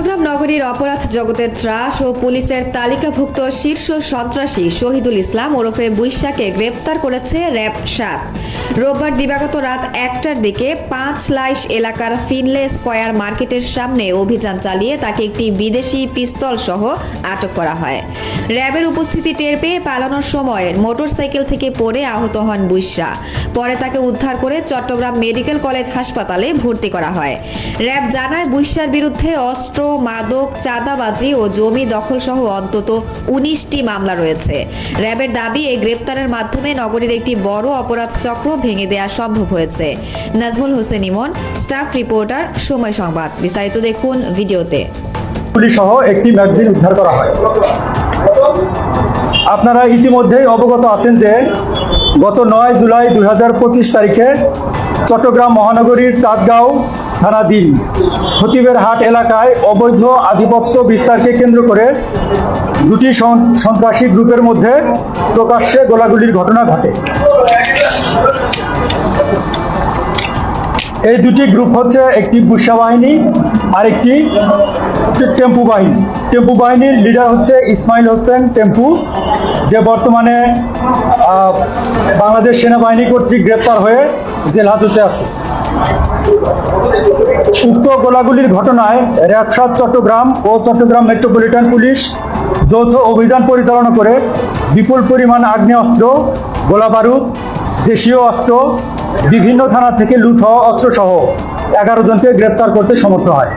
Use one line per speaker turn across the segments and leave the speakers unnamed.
চট্টগ্রাম নগরীর অপরাধ জগতের ত্রাস ও পুলিশের তালিকাভুক্ত শীর্ষ সন্ত্রাসী শহীদুল ইসলাম ওরফে বুইশাকে গ্রেপ্তার করেছে র্যাব ৭। রোববার দিবাগত রাত ১টার দিকে ৫ লাইশ এলাকার ফিনলে স্কয়ার মার্কেটের সামনে অভিযান চালিয়ে তাকে একটি বিদেশি পিস্তল সহ আটক করা হয়। র্যাবের উপস্থিতি টের পেয়ে পালানোর সময় মোটরসাইকেল থেকে পড়ে আহত হন বুইশা। পরে তাকে উদ্ধার করে চট্টগ্রাম মেডিকেল কলেজ হাসপাতালে ভর্তি করা হয়। র্যাব জানায় বুইশার বিরুদ্ধে অস্ত্র, মাদক, চাঁদাবাজি ও জমি দখল সহ অন্তত ১৯টি মামলা রয়েছে। র্যাবের দাবি, এই গ্রেপ্তারের মাধ্যমে নগরীর একটি বড় অপরাধ চক্র ভেঙে দেওয়া সম্ভব হয়েছে। নাজমুল হোসেন ইমন, স্টাফ রিপোর্টার, সময় সংবাদ। বিস্তারিত দেখুন ভিডিওতে।
পুলিশ সহ একটি ম্যাগাজিন উদ্ধার করা হয়। আপনারা ইতিমধ্যেই অবগত আছেন যে গত ৯ জুলাই ২০২৫ তারিখে চট্টগ্রাম মহানগরীর চাঁদগাঁও থানাধীন খতিবের হাট এলাকায় অবৈধ আধিপত্য বিস্তারকে কেন্দ্র করে দুটি সন্ত্রাসী গ্রুপের মধ্যে প্রকাশ্যে গোলাগুলির ঘটনা ঘটে। এই দুটি গ্রুপ হচ্ছে একটি বুইশা বাহিনী আর একটি টেম্পু বাহিনী। টেম্পু বাহিনীর লিডার হচ্ছে ইসমাইল হোসেন টেম্পু, যে বর্তমানে বাংলাদেশ সেনাবাহিনী কর্তৃক গ্রেপ্তার হয়ে জেল হাজতে আছে। উক্ত গোলাগুলির ঘটনায় র্যাব ৭ চট্টগ্রাম ও চট্টগ্রাম মেট্রোপলিটন পুলিশ যৌথ অভিযান পরিচালনা করে বিপুল পরিমাণ আগ্নেয়াস্ত্র, গোলাবারুদ, দেশীয় অস্ত্র, বিভিন্ন থানা থেকে লুট হওয়া অস্ত্রসহ ১১ জনকে গ্রেপ্তার করতে সমর্থ হয়।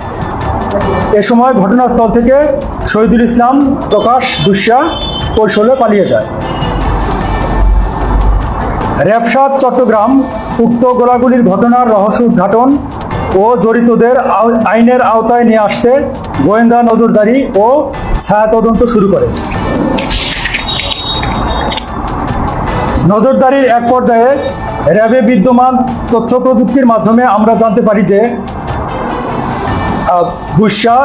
এ সময় ঘটনাস্থল থেকে শহীদুল ইসলাম প্রকাশ দুষ্যা কৌশলে পালিয়ে যায়। র্যাব ৭ চট্টগ্রাম উক্ত গোলাগুলির ঘটনার রহস্য উদ্ঘাটন ও জড়িতদের আইনের আওতায় নিয়ে আসতে গোয়েন্দা নজরদারি ও ছায়া তদন্ত শুরু করে। নজরদারির এক পর্যায়ে র্যাবে বিদ্যমান তথ্য প্রযুক্তির মাধ্যমে আমরা জানতে পারি যে বুইশা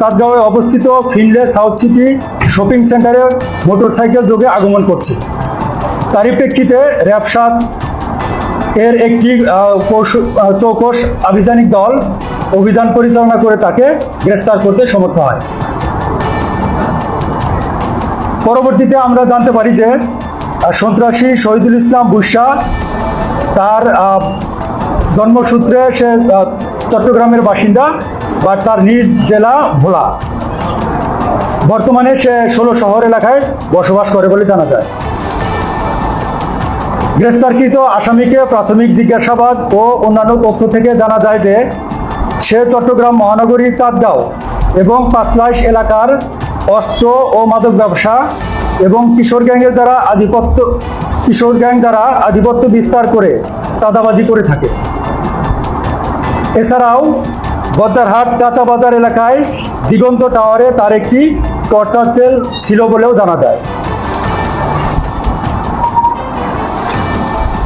চাঁদগাঁওয়ে অবস্থিত ফিনলে সাউথ সিটি শপিং সেন্টারে মোটরসাইকেল যোগে আগমন করছে। তারই প্রেক্ষিতে র্যাব ৭ এর একটি চৌকস আভিযানিক দল অভিযান পরিচালনা করে তাকে গ্রেপ্তার করতে সমর্থ হয়। পরবর্তীতে আমরা জানতে পারি যে সন্ত্রাসী শহীদুল ইসলাম বুইশা, তার জন্মসূত্রে সে চট্টগ্রামের বাসিন্দা, বা তার নিজ জেলা ভোলা। বর্তমানে সে ১৬ শহর এলাকায় বসবাস করে বলে জানা যায়। গ্রেফতারকৃত আসামিকে প্রাথমিক জিজ্ঞাসাবাদ ও অন্যান্য তথ্য থেকে জানা যায় যে সে চট্টগ্রাম মহানগরীর চাঁদগাঁও এবং ৫ লাইশ এলাকার অস্ত্র ও মাদক ব্যবসা এবং কিশোর গ্যাং দ্বারা আধিপত্য বিস্তার করে চাঁদাবাজি করে থাকে। এছাড়াও বদ্দারহাট কাঁচা বাজার এলাকায় দিগন্ত টাওয়ারে তার একটি টর্চার সেল ছিল বলেও জানা যায়।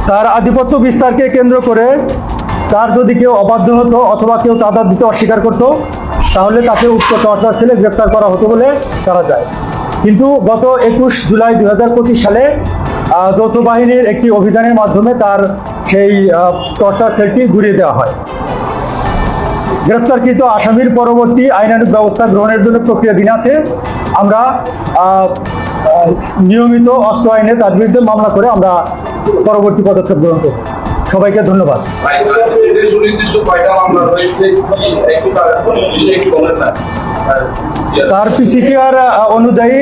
তার আধিপত্য বিস্তারকে কেন্দ্র করে তার যদি কেউ অবাধ্য হতো অথবা কেউ চাঁদা দিতে অস্বীকার করত, তাহলে তাকে উক্ত টর্চার সেলে গ্রেপ্তার করা হতো বলে জানা যায়। কিন্তু গত ২১ জুলাই ২০২৫ সালে যৌথ বাহিনীর একটি অভিযানের মাধ্যমে তার সেই টর্চার সেলটি ঘুরিয়ে দেওয়া হয়। গ্রেপ্তারকৃত আসামির পরবর্তী আইনানুগ ব্যবস্থা গ্রহণের জন্য প্রক্রিয়াধীন আছে। আমরা নিয়মিত অস্ত্র আইনে তার বিরুদ্ধে মামলা করে আমরা পরবর্তী পদক্ষেপ গ্রহণ করব। সবাইকে ধন্যবাদ। তার পিসিপিআর অনুযায়ী